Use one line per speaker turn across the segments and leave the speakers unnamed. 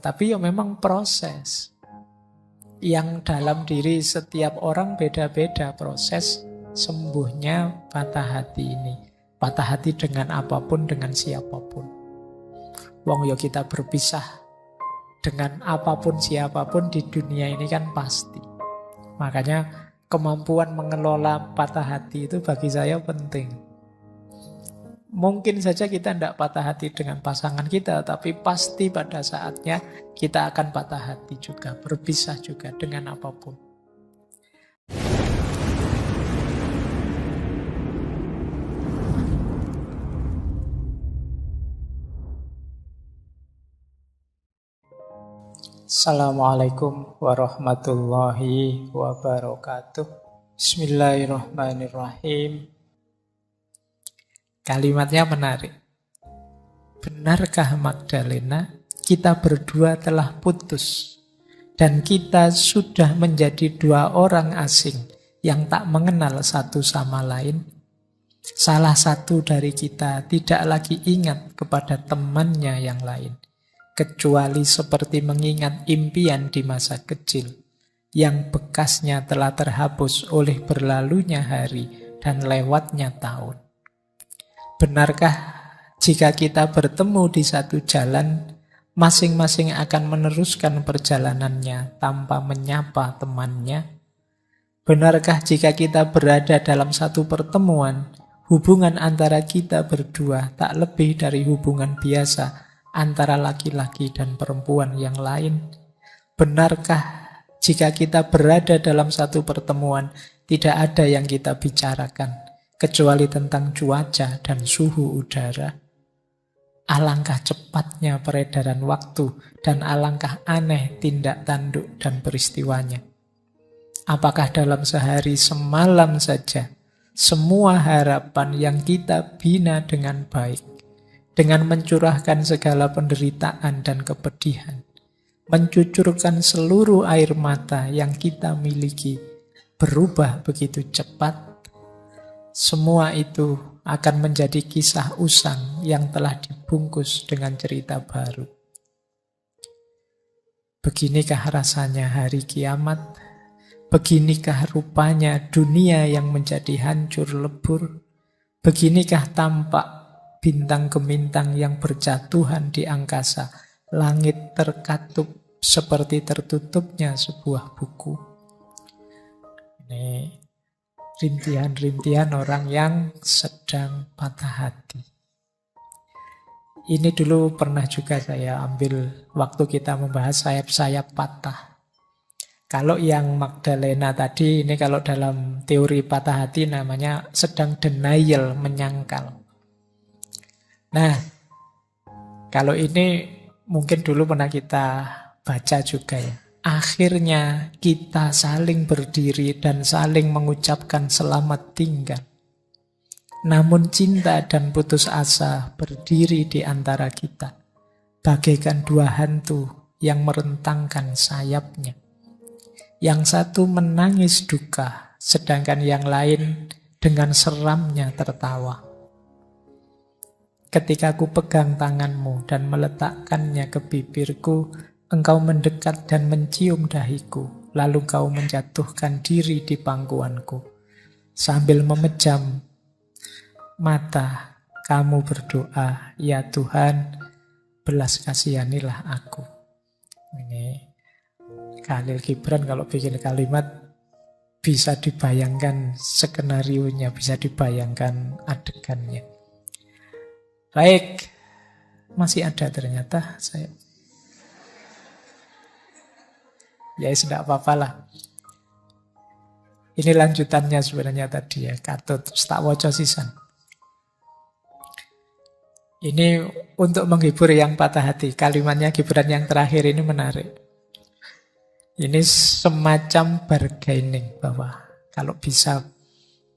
Tapi ya memang proses. Yang dalam diri setiap orang beda-beda proses sembuhnya patah hati ini. Patah hati dengan apapun, dengan siapapun. Wong ya kita berpisah dengan apapun siapapun di dunia ini kan pasti. Makanya kemampuan mengelola patah hati itu bagi saya penting. Mungkin saja kita tidak patah hati dengan pasangan kita, tapi pasti pada saatnya kita akan patah hati juga, berpisah juga dengan apapun. Assalamualaikum warahmatullahi wabarakatuh. Bismillahirrahmanirrahim. Kalimatnya menarik. Benarkah Magdalena, kita berdua telah putus dan kita sudah menjadi dua orang asing yang tak mengenal satu sama lain? Salah satu dari kita tidak lagi ingat kepada temannya yang lain, kecuali seperti mengingat impian di masa kecil yang bekasnya telah terhapus oleh berlalunya hari dan lewatnya tahun. Benarkah jika kita bertemu di satu jalan, masing-masing akan meneruskan perjalanannya tanpa menyapa temannya? Benarkah jika kita berada dalam satu pertemuan, hubungan antara kita berdua tak lebih dari hubungan biasa antara laki-laki dan perempuan yang lain? Benarkah jika kita berada dalam satu pertemuan, tidak ada yang kita bicarakan kecuali tentang cuaca dan suhu udara? Alangkah cepatnya peredaran waktu dan alangkah aneh tindak tanduk dan peristiwanya. Apakah dalam sehari semalam saja semua harapan yang kita bina dengan baik, dengan mencurahkan segala penderitaan dan kepedihan, mencucurkan seluruh air mata yang kita miliki, berubah begitu cepat? Semua itu akan menjadi kisah usang yang telah dibungkus dengan cerita baru. Beginikah rasanya hari kiamat? Beginikah rupanya dunia yang menjadi hancur lebur? Beginikah tampak bintang gemintang yang berjatuhan di angkasa? Langit terkatup seperti tertutupnya sebuah buku. Ini rintihan-rintihan orang yang sedang patah hati. Ini dulu pernah juga saya ambil waktu kita membahas sayap-sayap patah. Kalau yang Magdalena tadi, ini kalau dalam teori patah hati namanya sedang denial, menyangkal. Nah, kalau ini mungkin dulu pernah kita baca juga ya. Akhirnya kita saling berdiri dan saling mengucapkan selamat tinggal. Namun cinta dan putus asa berdiri di antara kita, bagaikan dua hantu yang merentangkan sayapnya. Yang satu menangis duka, sedangkan yang lain dengan seramnya tertawa. Ketika ku pegang tanganmu dan meletakkannya ke bibirku, engkau mendekat dan mencium dahiku, lalu kau menjatuhkan diri di pangkuanku. Sambil memejam mata, kamu berdoa, ya Tuhan, belas kasihanilah aku. Ini Khalil Gibran kalau bikin kalimat bisa dibayangkan skenarionya, bisa dibayangkan adegannya. Baik, masih ada ternyata saya. Ya tidak apa-apa lah. Ini lanjutannya sebenarnya tadi ya, katut tak waca sisan. Ini untuk menghibur yang patah hati. Kalimatnya Gibran yang terakhir ini menarik. Ini semacam bargaining bahwa kalau bisa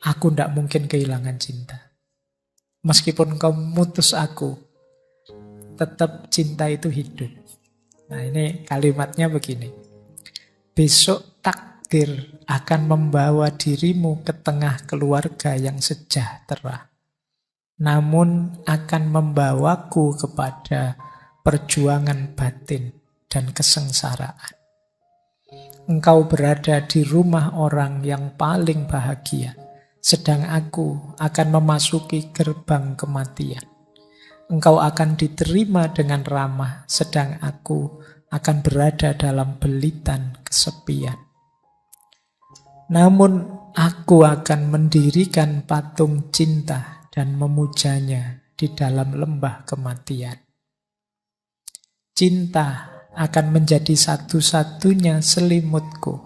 aku tidak mungkin kehilangan cinta. Meskipun kau mutus aku, tetap cinta itu hidup. Nah ini kalimatnya begini. Besok takdir akan membawa dirimu ke tengah keluarga yang sejahtera. Namun akan membawaku kepada perjuangan batin dan kesengsaraan. Engkau berada di rumah orang yang paling bahagia, sedang aku akan memasuki gerbang kematian. Engkau akan diterima dengan ramah, sedang aku akan berada dalam belitan kesepian. Namun aku akan mendirikan patung cinta dan memujanya di dalam lembah kematian. Cinta akan menjadi satu-satunya selimutku.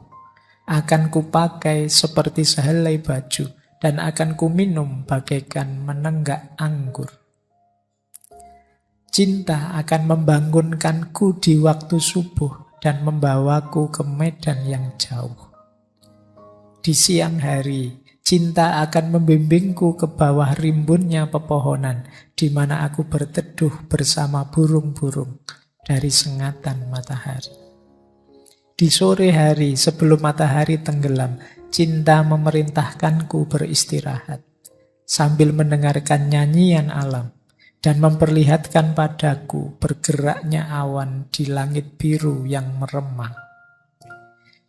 Akan kupakai seperti sehelai baju dan akan kuminum bagaikan menenggak anggur. Cinta akan membangunkanku di waktu subuh dan membawaku ke medan yang jauh. Di siang hari, cinta akan membimbingku ke bawah rimbunnya pepohonan, di mana aku berteduh bersama burung-burung dari sengatan matahari. Di sore hari, sebelum matahari tenggelam, cinta memerintahkanku beristirahat, sambil mendengarkan nyanyian alam, dan memperlihatkan padaku bergeraknya awan di langit biru yang meremang.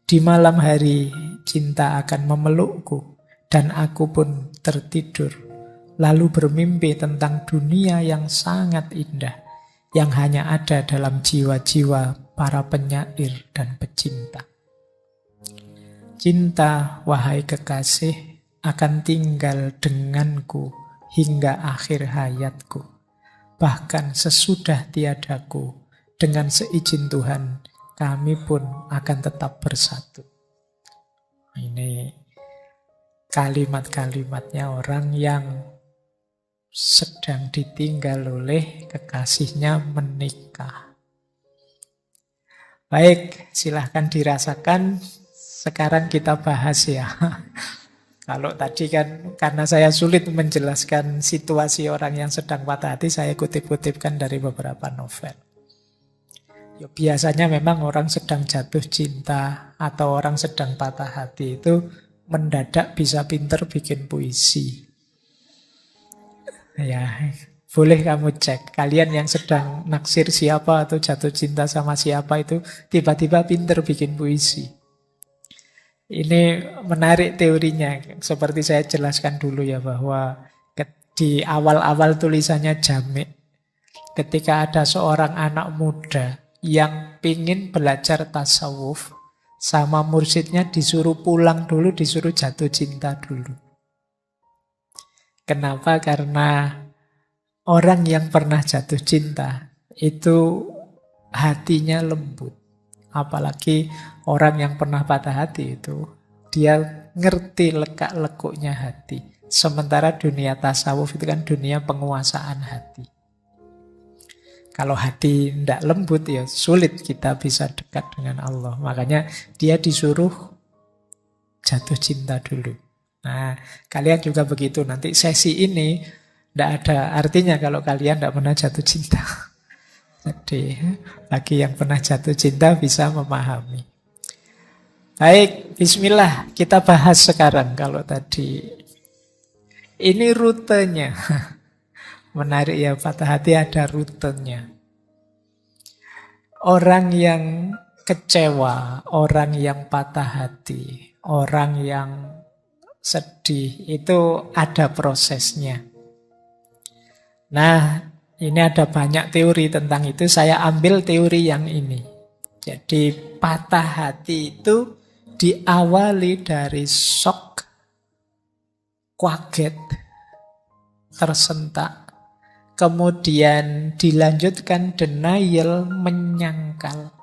Di malam hari, cinta akan memelukku, dan aku pun tertidur, lalu bermimpi tentang dunia yang sangat indah, yang hanya ada dalam jiwa-jiwa para penyair dan pecinta. Cinta, wahai kekasih, akan tinggal denganku hingga akhir hayatku. Bahkan sesudah tiadaku, dengan seizin Tuhan, kami pun akan tetap bersatu. Ini kalimat-kalimatnya orang yang sedang ditinggal oleh kekasihnya menikah. Baik, silahkan dirasakan. Sekarang kita bahas ya. Kalau tadi kan karena saya sulit menjelaskan situasi orang yang sedang patah hati, saya kutip-kutipkan dari beberapa novel. Ya, biasanya memang orang sedang jatuh cinta atau orang sedang patah hati itu mendadak bisa pinter bikin puisi. Ya, boleh kamu cek. Kalian yang sedang naksir siapa atau jatuh cinta sama siapa itu tiba-tiba pinter bikin puisi. Ini menarik teorinya. Seperti saya jelaskan dulu ya, bahwa di awal-awal tulisannya Jami', ketika ada seorang anak muda yang pingin belajar tasawuf, sama mursyidnya disuruh pulang dulu, disuruh jatuh cinta dulu. Kenapa? Karena orang yang pernah jatuh cinta itu hatinya lembut. Apalagi orang yang pernah patah hati itu, dia ngerti lekak-lekuknya hati. Sementara dunia tasawuf itu kan dunia penguasaan hati. Kalau hati tidak lembut ya sulit kita bisa dekat dengan Allah. Makanya dia disuruh jatuh cinta dulu. Nah, kalian juga begitu. Nanti sesi ini tidak ada artinya kalau kalian tidak pernah jatuh cinta. Jadi, bagi yang pernah jatuh cinta bisa memahami. Baik, bismillah. Kita bahas sekarang. Kalau tadi ini rutenya. Menarik ya, patah hati ada rutenya. Orang yang kecewa, orang yang patah hati, orang yang sedih, itu ada prosesnya. Nah, ini ada banyak teori tentang itu. Saya ambil teori yang ini. Jadi patah hati itu diawali dari shock, kaget, tersentak. Kemudian dilanjutkan denial, menyangkal.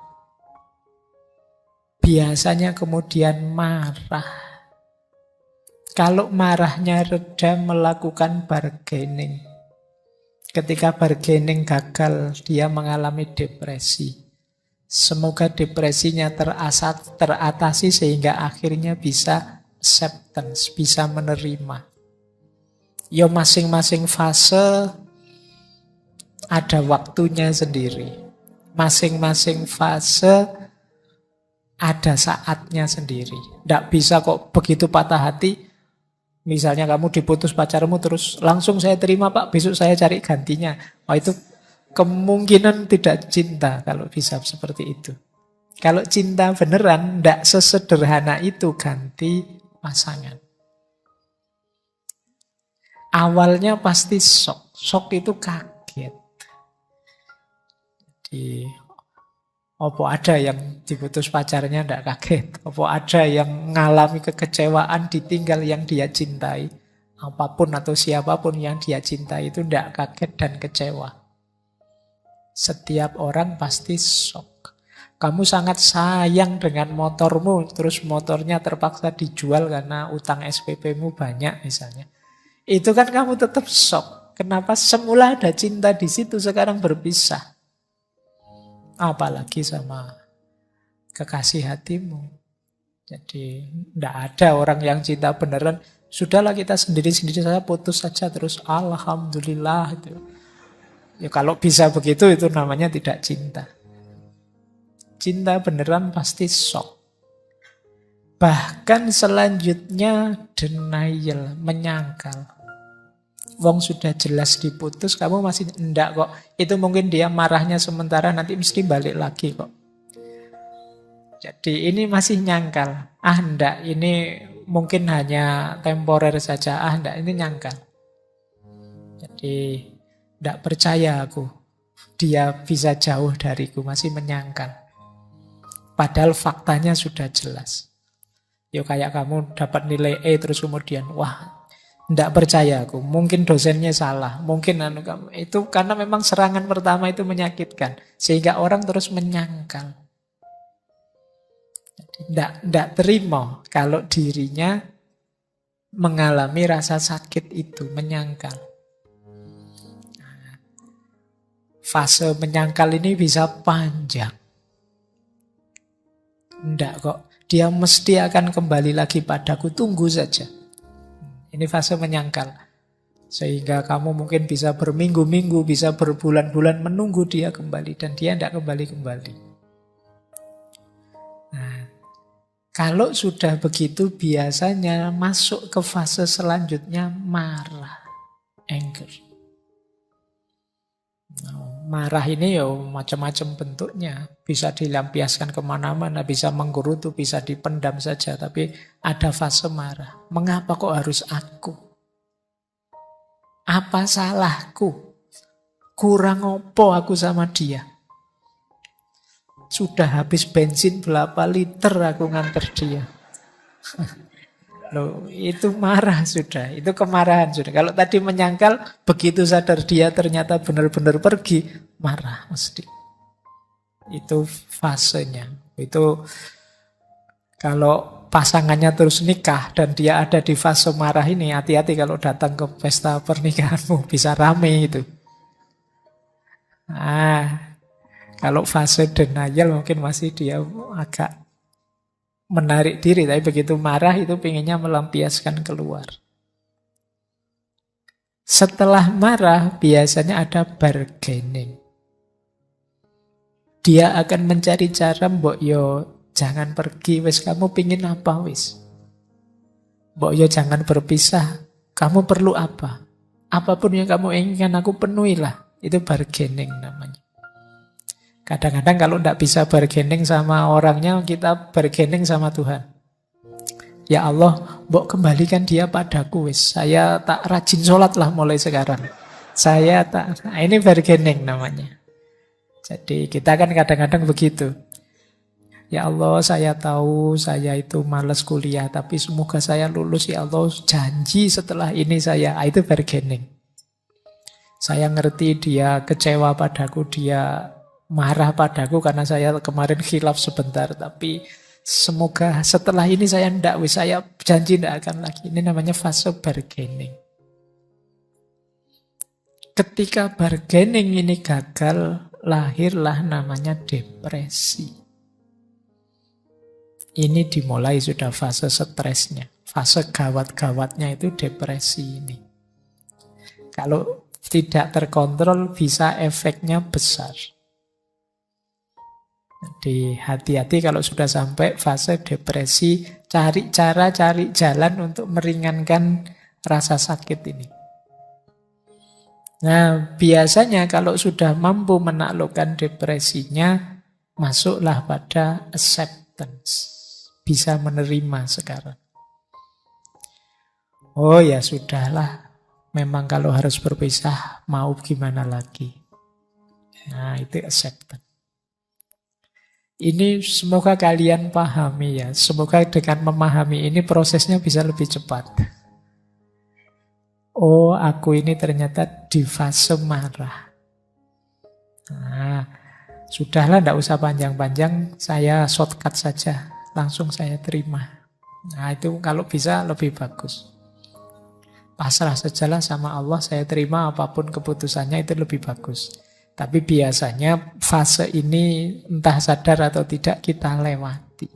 Biasanya kemudian marah. Kalau marahnya reda, melakukan bargaining. Ketika bargaining gagal, dia mengalami depresi. Semoga depresinya teratasi sehingga akhirnya bisa acceptance, bisa menerima. Ya masing-masing fase ada waktunya sendiri. Masing-masing fase ada saatnya sendiri. Tidak bisa kok begitu patah hati. Misalnya kamu diputus pacarmu terus langsung saya terima Pak, besok saya cari gantinya. Oh itu Kemungkinan tidak cinta kalau bisa seperti itu. Kalau cinta beneran, tidak sesederhana itu ganti pasangan. Awalnya pasti shock. Shock itu kaget. Jadi, apa ada yang diputus pacarnya tidak kaget? Apa ada yang mengalami kekecewaan ditinggal yang dia cintai? Apapun atau siapapun yang dia cintai itu tidak kaget dan kecewa. Setiap orang pasti shock. Kamu sangat sayang dengan motormu, terus motornya terpaksa dijual karena utang SPP-mu banyak misalnya. Itu kan kamu tetap shock. Kenapa semula ada cinta di situ, sekarang berpisah? Apalagi sama kekasih hatimu. Jadi tidak ada orang yang cinta beneran. Sudahlah kita sendiri-sendiri saja, putus saja terus alhamdulillah itu. Ya kalau bisa begitu itu namanya tidak cinta. Cinta beneran pasti shock. Bahkan selanjutnya denial, menyangkal. Wong sudah jelas diputus, kamu masih enggak kok. Itu mungkin dia marahnya sementara, nanti mesti balik lagi kok. Jadi ini masih nyangkal. Ah enggak, ini mungkin hanya temporer saja. Ah enggak, ini nyangkal. Jadi enggak percaya aku. Dia bisa jauh dariku, masih menyangkal. Padahal faktanya sudah jelas. Ya kayak kamu dapat nilai E terus kemudian, wah, tidak percaya aku. Mungkin dosennya salah. Mungkin kamu itu karena memang serangan pertama itu menyakitkan, sehingga orang terus menyangkal. Tidak terima kalau dirinya mengalami rasa sakit itu, menyangkal. Fase menyangkal ini bisa panjang. Tidak kok. Dia mesti akan kembali lagi padaku. Tunggu saja. Ini fase menyangkal. Sehingga kamu mungkin bisa berminggu-minggu, bisa berbulan-bulan menunggu dia kembali. Dan dia tidak kembali-kembali. Nah, kalau sudah begitu biasanya masuk ke fase selanjutnya marah. Anger. Marah ini ya macam-macam bentuknya. Bisa dilampiaskan kemana-mana, bisa menggerutu, bisa dipendam saja. Tapi ada fase marah. Mengapa kok harus aku? Apa salahku? Kurang opo aku sama dia? Sudah habis bensin berapa liter aku nganter dia? Loh, itu marah sudah, itu kemarahan sudah. Kalau tadi menyangkal, begitu sadar dia ternyata benar-benar pergi, marah mesti. Itu fasenya. Itu kalau pasangannya terus nikah dan dia ada di fase marah ini, hati-hati kalau datang ke pesta pernikahanmu, bisa rame itu. Kalau fase denial mungkin masih dia agak menarik diri, tapi begitu marah itu pengennya melampiaskan keluar. Setelah marah biasanya ada bargaining. Dia akan mencari cara, mbok yo jangan pergi, wis kamu pingin apa wis. Mbok yo jangan berpisah, kamu perlu apa? Apapun yang kamu inginkan aku penuhilah. Itu bargaining namanya. Kadang-kadang kalau tidak bisa bargaining sama orangnya, kita bargaining sama Tuhan. Ya Allah, mbok kembalikan dia padaku wis. Saya tak rajin sholat lah mulai sekarang. Ini bargaining namanya. Jadi kita kan kadang-kadang begitu. Ya Allah, saya tahu saya itu malas kuliah, tapi semoga saya lulus ya Allah. Janji setelah ini itu bargaining. Saya ngerti dia kecewa padaku, dia marah padaku karena saya kemarin khilaf sebentar, tapi semoga setelah ini saya janji tidak akan lagi. Ini namanya fase bargaining. Ketika bargaining ini gagal, lahirlah namanya depresi. Ini dimulai sudah fase stresnya. Fase gawat-gawatnya itu depresi ini. Kalau tidak terkontrol bisa efeknya besar. Jadi hati-hati kalau sudah sampai fase depresi, cari cara, cari jalan untuk meringankan rasa sakit ini. Nah, biasanya kalau sudah mampu menaklukkan depresinya, masuklah pada acceptance. Bisa menerima sekarang. Oh ya sudahlah, memang kalau harus berpisah, mau gimana lagi. Nah, itu acceptance. Ini semoga kalian pahami ya. Semoga dengan memahami ini prosesnya bisa lebih cepat. Oh, aku ini ternyata di fase marah. Nah, sudahlah, tidak usah panjang-panjang. Saya shortcut saja. Langsung saya terima. Nah, itu kalau bisa lebih bagus. Pasrah sajalah sama Allah, saya terima apapun keputusannya, itu lebih bagus. Tapi biasanya fase ini entah sadar atau tidak kita lewati.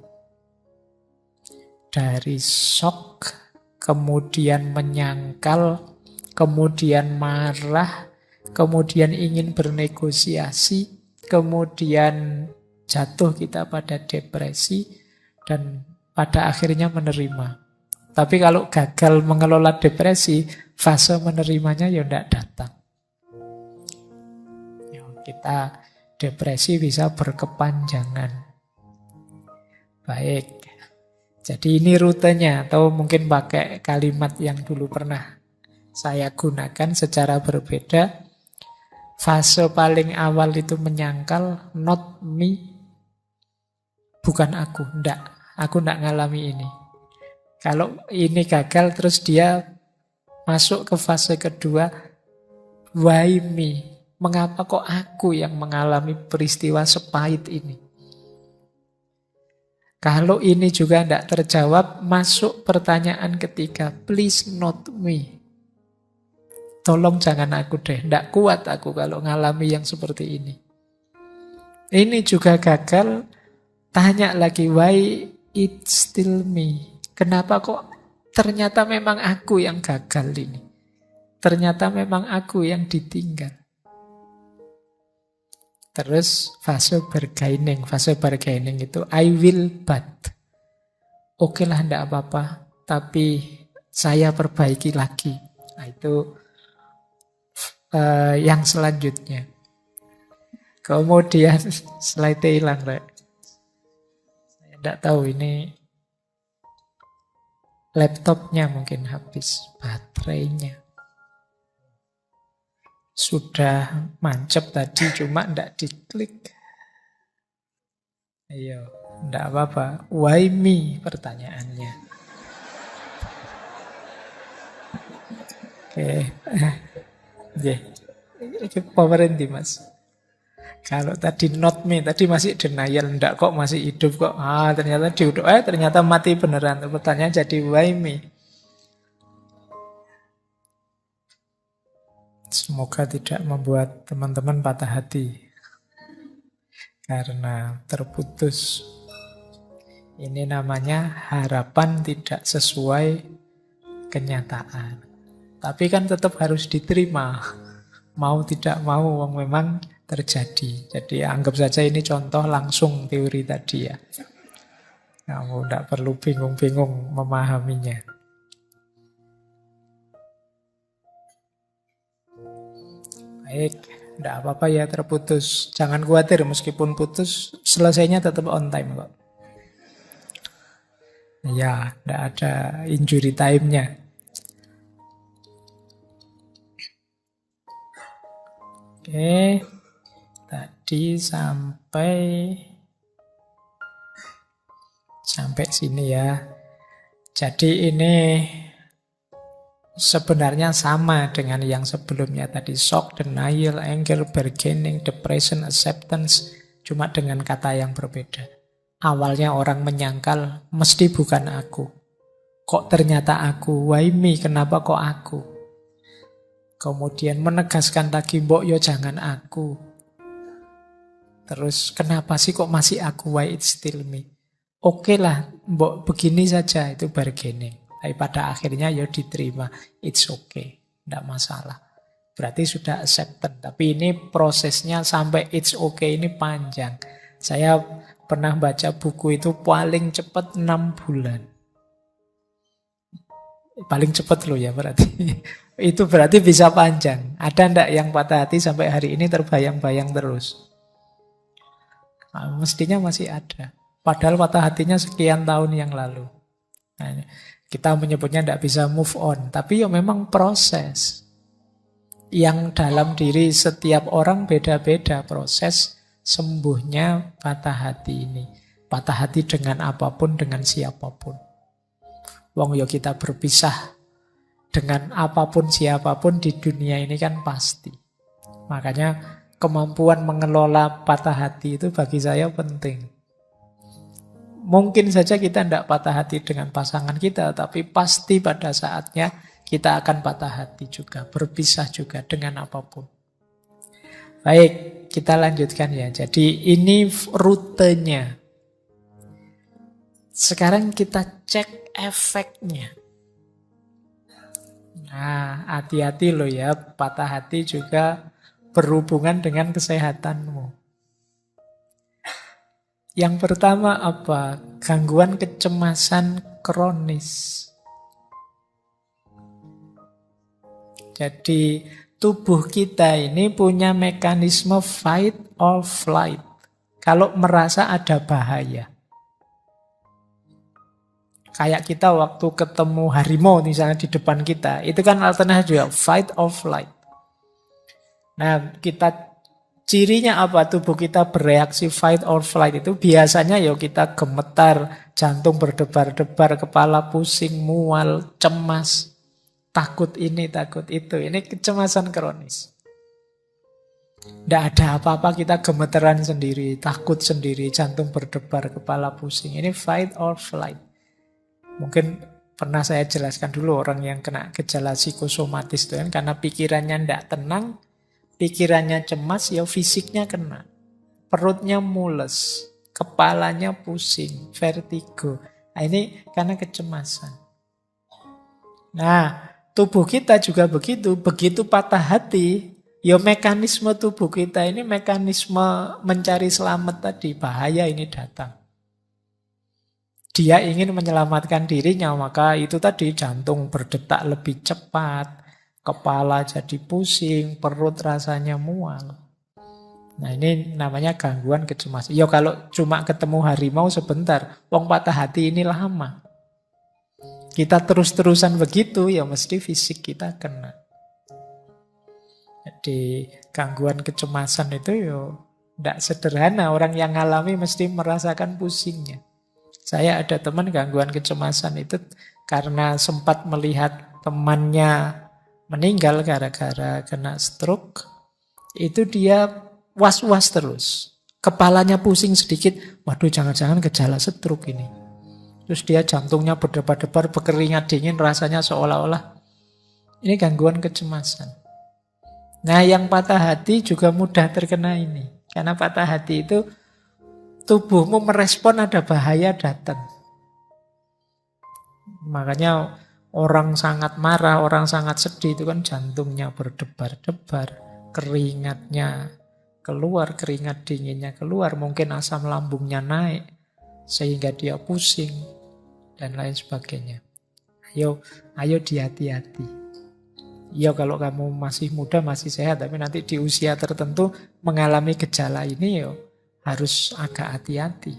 Dari shock, kemudian menyangkal, kemudian marah, kemudian ingin bernegosiasi, kemudian jatuh kita pada depresi, dan pada akhirnya menerima. Tapi kalau gagal mengelola depresi, fase menerimanya ya tidak datang. Kita depresi bisa berkepanjangan. Baik. Jadi ini rutenya, atau mungkin pakai kalimat yang dulu pernah saya gunakan secara berbeda. Fase paling awal itu menyangkal, not me, bukan aku, enggak. Aku enggak ngalami ini. Kalau ini gagal, terus dia masuk ke fase kedua, why me? Mengapa kok aku yang mengalami peristiwa sepahit ini? Kalau ini juga tidak terjawab, masuk pertanyaan ketiga, please not me. Tolong jangan aku deh, tidak kuat aku kalau ngalami yang seperti ini. Ini juga gagal, tanya lagi, why it still me? Kenapa kok ternyata memang aku yang gagal ini? Ternyata memang aku yang ditinggal. Terus fase bargaining. Fase bargaining itu I will but. Oke lah, enggak apa-apa. Tapi saya perbaiki lagi. Nah itu yang selanjutnya. Kemudian slide-nya hilang, Rek. Saya enggak tahu ini laptopnya mungkin habis baterainya. Sudah mancep tadi, cuma ndak diklik. Ayo, ndak apa-apa. Why me? Pertanyaannya. Oke. Ini powerin di mas. Kalau tadi not me, tadi masih denial, ndak kok masih hidup kok. Ternyata diudah, ternyata mati beneran. Pertanyaan jadi why me? Semoga tidak membuat teman-teman patah hati karena terputus. Ini namanya harapan tidak sesuai kenyataan. Tapi kan tetap harus diterima. Mau tidak mau memang terjadi. Jadi anggap saja ini contoh langsung teori tadi ya. Kamu tidak perlu bingung-bingung memahaminya. Baik, tidak apa-apa ya terputus. Jangan khawatir, meskipun putus, selesainya tetap on time kok. Ya, tidak ada injury time-nya. Oke, tadi sampai sini ya. Jadi ini sebenarnya sama dengan yang sebelumnya tadi. Shock, denial, anger, bargaining, depression, acceptance. Cuma dengan kata yang berbeda. Awalnya orang menyangkal, mesti bukan aku. Kok ternyata aku? Why me? Kenapa kok aku? Kemudian menegaskan lagi, mbok yo jangan aku. Terus kenapa sih kok masih aku? Why it's still me? Oke lah, mbok begini saja, itu bargaining. Tapi pada akhirnya ya diterima. It's okay, tidak masalah. Berarti sudah acceptance. Tapi ini prosesnya sampai it's okay ini panjang. Saya pernah baca buku itu paling cepat 6 bulan. Paling cepat loh ya berarti. Itu berarti bisa panjang. Ada ndak yang patah hati sampai hari ini terbayang-bayang terus? Nah, mestinya masih ada. Padahal patah hatinya sekian tahun yang lalu. Nah, kita menyebutnya ndak bisa move on. Tapi ya memang proses. Yang dalam diri setiap orang beda-beda proses sembuhnya patah hati ini. Patah hati dengan apapun, dengan siapapun. Wong yo kita berpisah dengan apapun siapapun di dunia ini kan pasti. Makanya kemampuan mengelola patah hati itu bagi saya penting. Mungkin saja kita tidak patah hati dengan pasangan kita, tapi pasti pada saatnya kita akan patah hati juga, berpisah juga dengan apapun. Baik, kita lanjutkan ya. Jadi ini rutenya. Sekarang kita cek efeknya. Nah, hati-hati loh ya, patah hati juga berhubungan dengan kesehatanmu. Yang pertama apa? Gangguan kecemasan kronis. Jadi tubuh kita ini punya mekanisme fight or flight. Kalau merasa ada bahaya. Kayak kita waktu ketemu harimau misalnya di depan kita, itu kan alternatif juga fight or flight. Nah, cirinya apa tubuh kita bereaksi fight or flight itu biasanya ya kita gemetar, jantung berdebar-debar, kepala pusing, mual, cemas, takut ini, takut itu. Ini kecemasan kronis. Tidak ada apa-apa kita gemeteran sendiri, takut sendiri, jantung berdebar, kepala pusing. Ini fight or flight. Mungkin pernah saya jelaskan dulu orang yang kena gejala psikosomatis itu kan karena pikirannya tidak tenang, pikirannya cemas, ya fisiknya kena. Perutnya mules, kepalanya pusing, vertigo. Nah, ini karena kecemasan. Nah, tubuh kita juga begitu. Begitu patah hati, ya mekanisme tubuh kita ini mekanisme mencari selamat tadi. Bahaya ini datang. Dia ingin menyelamatkan dirinya, maka itu tadi jantung berdetak lebih cepat, kepala jadi pusing, perut rasanya mual. Nah ini namanya gangguan kecemasan. Ya kalau cuma ketemu harimau sebentar, wong patah hati ini lama. Kita terus-terusan begitu, ya mesti fisik kita kena. Jadi gangguan kecemasan itu ya tidak sederhana. Orang yang ngalami mesti merasakan pusingnya. Saya ada teman gangguan kecemasan itu karena sempat melihat temannya meninggal gara-gara kena stroke. Itu dia was-was terus. Kepalanya pusing sedikit, waduh jangan-jangan gejala stroke ini. Terus dia jantungnya berdebar-debar, berkeringat dingin, rasanya seolah-olah ini gangguan kecemasan. Nah yang patah hati juga mudah terkena ini. Karena patah hati itu tubuhmu merespon ada bahaya datang. Makanya orang sangat marah, orang sangat sedih itu kan jantungnya berdebar-debar, keringatnya keluar, keringat dinginnya keluar, mungkin asam lambungnya naik sehingga dia pusing dan lain sebagainya. Ayo dihati-hati. Ya kalau kamu masih muda, masih sehat, tapi nanti di usia tertentu mengalami gejala ini harus agak hati-hati.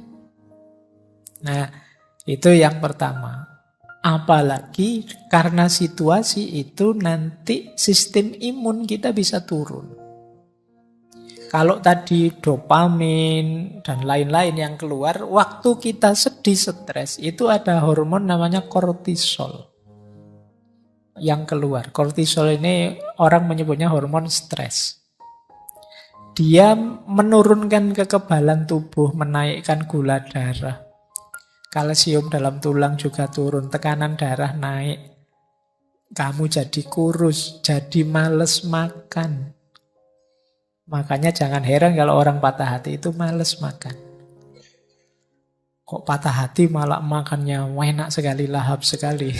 Nah, itu yang pertama. Apalagi karena situasi itu nanti sistem imun kita bisa turun. Kalau tadi dopamin dan lain-lain yang keluar, waktu kita sedih, stres, itu ada hormon namanya kortisol yang keluar. Kortisol ini orang menyebutnya hormon stres. Dia menurunkan kekebalan tubuh, menaikkan gula darah. Kalsium dalam tulang juga turun, tekanan darah naik. Kamu jadi kurus, jadi males makan. Makanya jangan heran kalau orang patah hati itu males makan. Kok patah hati malah makannya enak sekali, lahap sekali.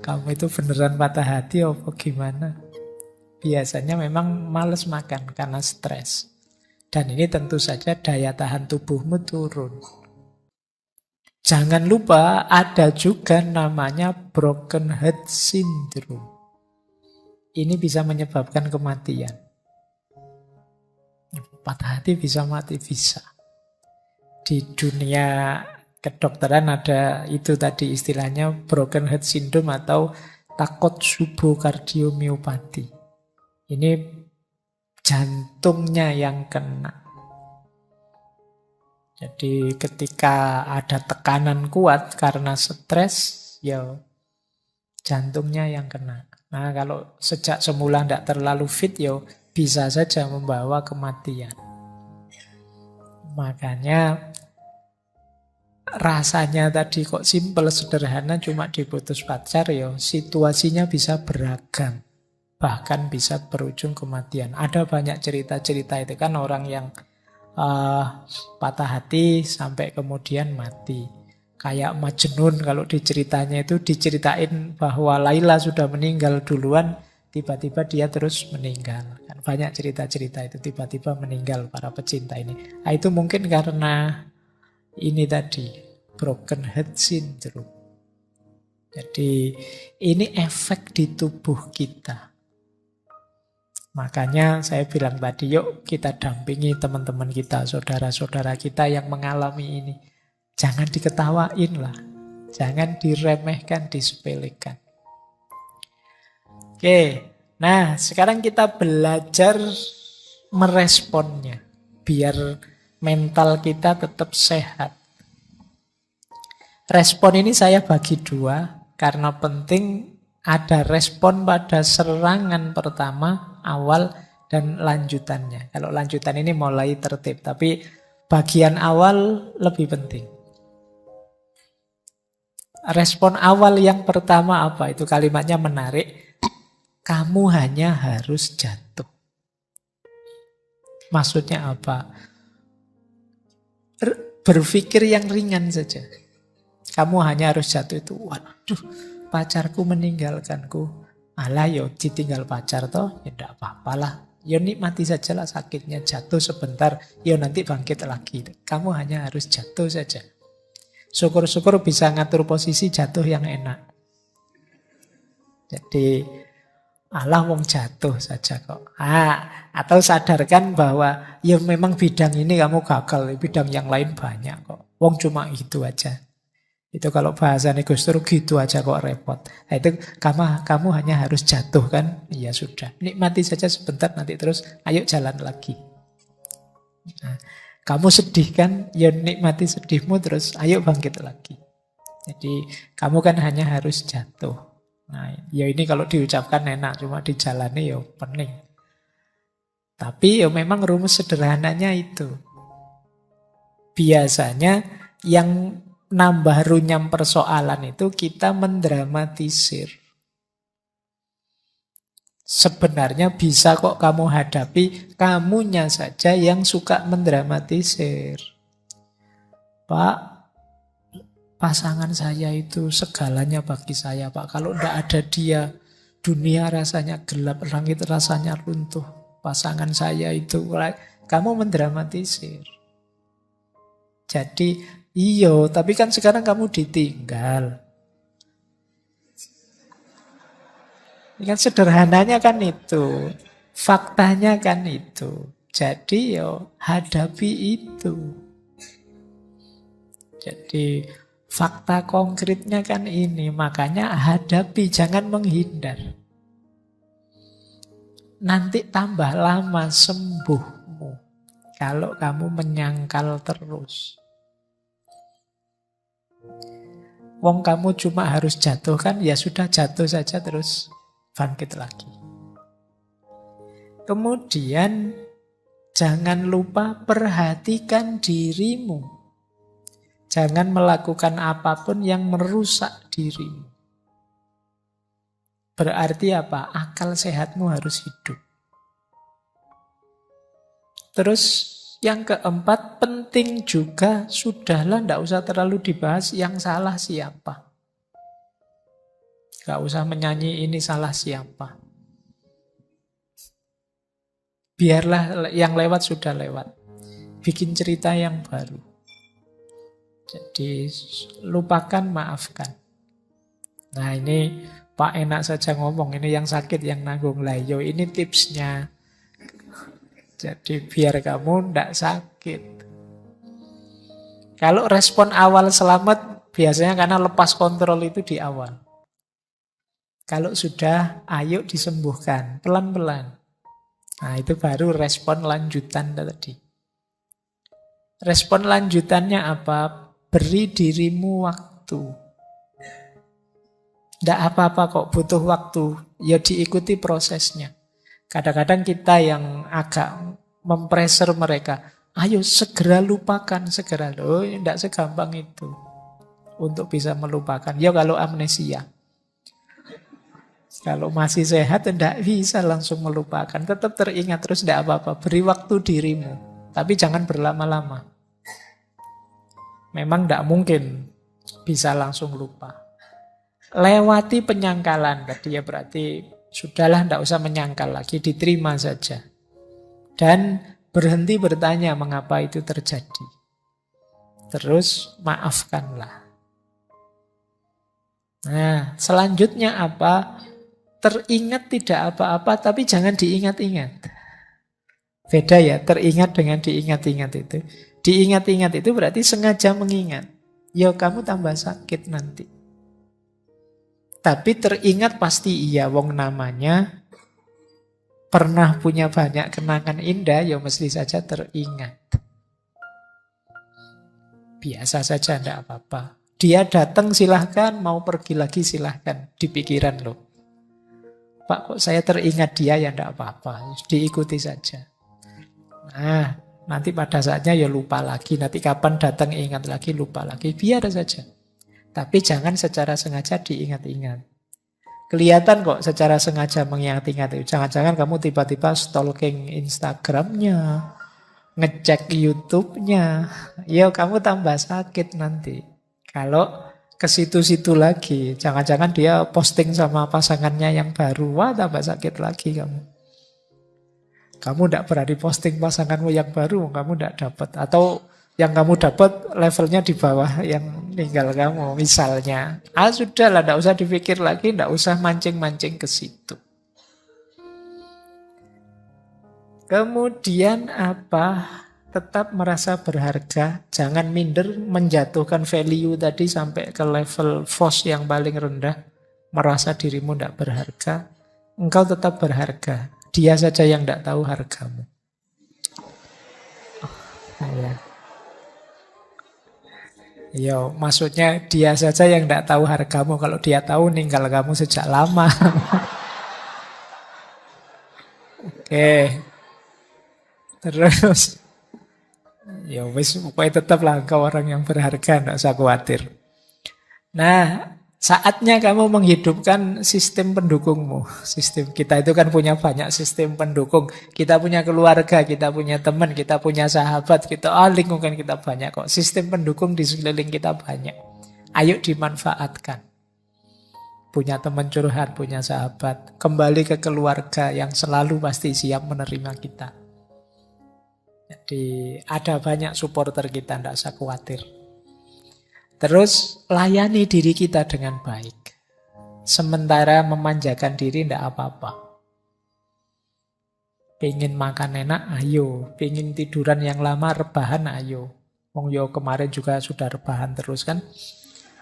Kamu itu beneran patah hati apa gimana? Biasanya memang males makan karena stres. Dan ini tentu saja daya tahan tubuhmu turun. Jangan lupa ada juga namanya broken heart syndrome. Ini bisa menyebabkan kematian. Patah hati bisa mati, bisa. Di dunia kedokteran ada itu tadi istilahnya broken heart syndrome atau Takotsubo kardiomiopati. Ini jantungnya yang kena. Jadi ketika ada tekanan kuat karena stres, ya jantungnya yang kena. Nah kalau sejak semula tidak terlalu fit, ya bisa saja membawa kematian. Makanya rasanya tadi kok simpel, sederhana, cuma diputus pacar, ya situasinya bisa beragam. Bahkan bisa berujung kematian. Ada banyak cerita-cerita itu kan orang yang patah hati sampai kemudian mati. Kayak Majnun kalau diceritanya itu diceritain bahwa Laila sudah meninggal duluan, tiba-tiba dia terus meninggal. Kan banyak cerita-cerita itu tiba-tiba meninggal para pecinta ini. Nah, itu mungkin karena ini tadi broken heart syndrome. Jadi ini efek di tubuh kita. Makanya saya bilang tadi, yuk kita dampingi teman-teman kita, saudara-saudara kita yang mengalami ini. Jangan diketawain lah. Jangan diremehkan, disepelekan. Oke, nah sekarang kita belajar meresponnya. Biar mental kita tetap sehat. Respon ini saya bagi dua, karena penting ada respon pada serangan pertama, awal, dan lanjutannya. Kalau lanjutan ini mulai tertib, tapi bagian awal lebih penting. Respon awal yang pertama apa? Itu kalimatnya menarik. Kamu hanya harus jatuh. Maksudnya apa? Berpikir yang ringan saja. Kamu hanya harus jatuh itu. Waduh, pacarku meninggalkanku. Alah yo ditinggal pacar toh, ya enggak apa-apalah. Yo nikmati sajalah sakitnya, jatuh sebentar, yo nanti bangkit lagi. Kamu hanya harus jatuh saja. Syukur-syukur bisa ngatur posisi jatuh yang enak. Jadi alah wong jatuh saja kok. Atau sadarkan bahwa ya memang bidang ini kamu gagal, bidang yang lain banyak kok. Wong cuma itu aja. Itu kalau bahasa Gus Dur gitu aja kok repot. Nah, itu kamu hanya harus jatuh kan? Ya sudah, nikmati saja sebentar, nanti terus ayo jalan lagi. Nah, kamu sedih kan? Ya nikmati sedihmu, terus ayo bangkit lagi. Jadi kamu kan hanya harus jatuh. Nah, ya ini kalau diucapkan enak, cuma dijalani ya pening. Tapi ya memang rumus sederhananya itu. Biasanya yang nambah runyam persoalan itu kita mendramatisir. Sebenarnya bisa kok kamu hadapi, kamunya saja yang suka mendramatisir. Pak, pasangan saya itu segalanya bagi saya, Pak. Kalau tidak ada dia, dunia rasanya gelap, langit rasanya runtuh. Pasangan saya itu, kamu mendramatisir. Jadi iyo, tapi kan sekarang kamu ditinggal. Ini kan sederhananya kan itu. Faktanya kan itu. Jadi yo hadapi itu. Jadi fakta konkretnya kan ini. Makanya hadapi, jangan menghindar. Nanti tambah lama sembuhmu kalau kamu menyangkal terus. Wong kamu cuma harus jatuh kan, ya sudah jatuh saja terus bangkit lagi. Kemudian jangan lupa perhatikan dirimu. Jangan melakukan apapun yang merusak dirimu. Berarti apa? Akal sehatmu harus hidup. Terus yang keempat, penting juga, sudahlah tidak usah terlalu dibahas yang salah siapa. Gak usah menyanyi ini salah siapa. Biarlah yang lewat sudah lewat. Bikin cerita yang baru. Jadi lupakan, maafkan. Nah ini Pak enak saja ngomong, ini yang sakit yang nanggung. Lah yo ini tipsnya. Jadi biar kamu ndak sakit. Kalau respon awal selamat, biasanya karena lepas kontrol itu di awal. Kalau sudah, ayo disembuhkan, pelan-pelan. Nah itu baru respon lanjutan tadi. Respon lanjutannya apa? Beri dirimu waktu. Tidak apa-apa kok, butuh waktu. Ya diikuti prosesnya. Kadang-kadang kita yang agak mempressure mereka. Ayo segera lupakan, segera. Loh, tidak segampang itu. Untuk bisa melupakan. Ya kalau amnesia. Kalau masih sehat, tidak bisa langsung melupakan. Tetap teringat, terus tidak apa-apa. Beri waktu dirimu. Tapi jangan berlama-lama. Memang tidak mungkin bisa langsung lupa. Lewati penyangkalan tadi ya berarti sudahlah tidak usah menyangkal lagi, diterima saja. Dan berhenti bertanya mengapa itu terjadi. Terus maafkanlah. Nah, selanjutnya apa? Teringat tidak apa-apa tapi jangan diingat-ingat. Beda ya, teringat dengan diingat-ingat itu. Diingat-ingat itu berarti sengaja mengingat. Ya kamu tambah sakit nanti. Tapi teringat pasti iya, wong namanya pernah punya banyak kenangan indah, ya mesti saja teringat. Biasa saja, tidak apa-apa. Dia datang silahkan, mau pergi lagi silahkan, di pikiran loh. Pak kok saya teringat dia, ya tidak apa-apa, diikuti saja. Nah, nanti pada saatnya ya lupa lagi, nanti kapan datang ingat lagi, lupa lagi, biar saja. Tapi jangan secara sengaja diingat-ingat. Kelihatan kok secara sengaja mengingat-ingat itu. Jangan-jangan kamu tiba-tiba stalking Instagramnya, ngecek YouTube-nya. Ya kamu tambah sakit nanti. Kalau ke situ-situ lagi, jangan-jangan dia posting sama pasangannya yang baru. Wah tambah sakit lagi kamu. Kamu tidak berani posting pasanganmu yang baru, kamu tidak dapat. Atau yang kamu dapat levelnya di bawah yang tinggal kamu, misalnya. Sudahlah, tidak usah dipikir lagi, tidak usah mancing-mancing ke situ. Kemudian apa? Tetap merasa berharga, jangan minder, menjatuhkan value tadi sampai ke level FOS yang paling rendah, merasa dirimu tidak berharga, engkau tetap berharga. Dia saja yang tidak tahu hargamu. Ya. Yo, maksudnya dia saja yang tidak tahu hargamu. Kalau dia tahu, ninggal kamu sejak lama. Oke. Terus, ya wis, pokoknya tetaplah engkau orang yang berharga, tidak usah khawatir. Nah, saatnya kamu menghidupkan sistem pendukungmu. Sistem kita itu kan punya banyak sistem pendukung. Kita punya keluarga, kita punya teman, kita punya sahabat, lingkungan kita banyak kok. Sistem pendukung di sekeliling kita banyak. Ayo dimanfaatkan. Punya teman curhat, punya sahabat. Kembali ke keluarga yang selalu pasti siap menerima kita. Jadi ada banyak supporter kita, tidak usah khawatir. Terus layani diri kita dengan baik. Sementara memanjakan diri tidak apa-apa. Pengen makan enak, ayo. Pengen tiduran yang lama, rebahan, ayo. Wong yo kemarin juga sudah rebahan terus kan.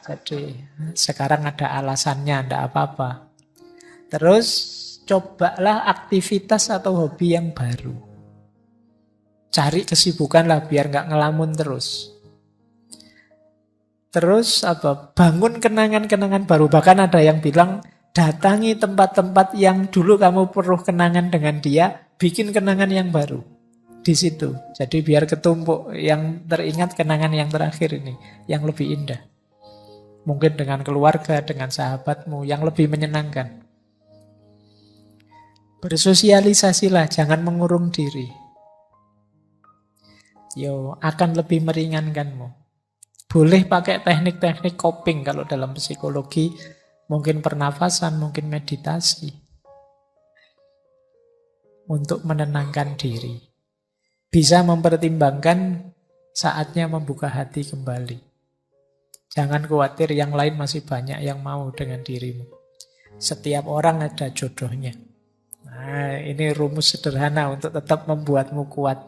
Jadi sekarang ada alasannya, tidak apa-apa. Terus cobalah aktivitas atau hobi yang baru. Cari kesibukan lah biar nggak ngelamun terus. Terus apa? Bangun kenangan-kenangan baru. Bahkan ada yang bilang, datangi tempat-tempat yang dulu kamu perlu kenangan dengan dia, bikin kenangan yang baru di situ. Jadi biar ketumpuk, yang teringat kenangan yang terakhir ini, yang lebih indah. Mungkin dengan keluarga, dengan sahabatmu, yang lebih menyenangkan. Bersosialisasilah, jangan mengurung diri. Yo, akan lebih meringankanmu. Boleh pakai teknik-teknik coping kalau dalam psikologi, mungkin pernafasan, mungkin meditasi. Untuk menenangkan diri. Bisa mempertimbangkan saatnya membuka hati kembali. Jangan khawatir, yang lain masih banyak yang mau dengan dirimu. Setiap orang ada jodohnya. Nah, ini rumus sederhana untuk tetap membuatmu kuat.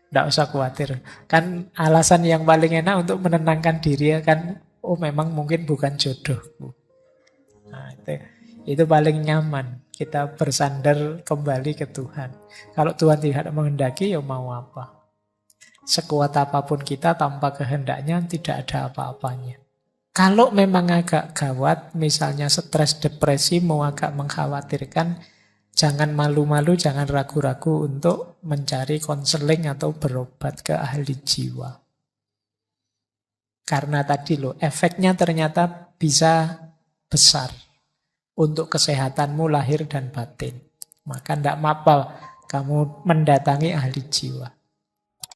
Tidak usah khawatir. Kan alasan yang paling enak untuk menenangkan diri ya kan, oh memang mungkin bukan jodohku. Nah, itu paling nyaman. Kita bersandar kembali ke Tuhan. Kalau Tuhan tidak menghendaki, ya mau apa? Sekuat apapun kita tanpa kehendaknya tidak ada apa-apanya. Kalau memang agak gawat, misalnya stres, depresi, mau agak mengkhawatirkan, jangan malu-malu, jangan ragu-ragu untuk mencari konseling atau berobat ke ahli jiwa. Karena tadi loh, efeknya ternyata bisa besar untuk kesehatanmu lahir dan batin. Maka tidak apa kamu mendatangi ahli jiwa.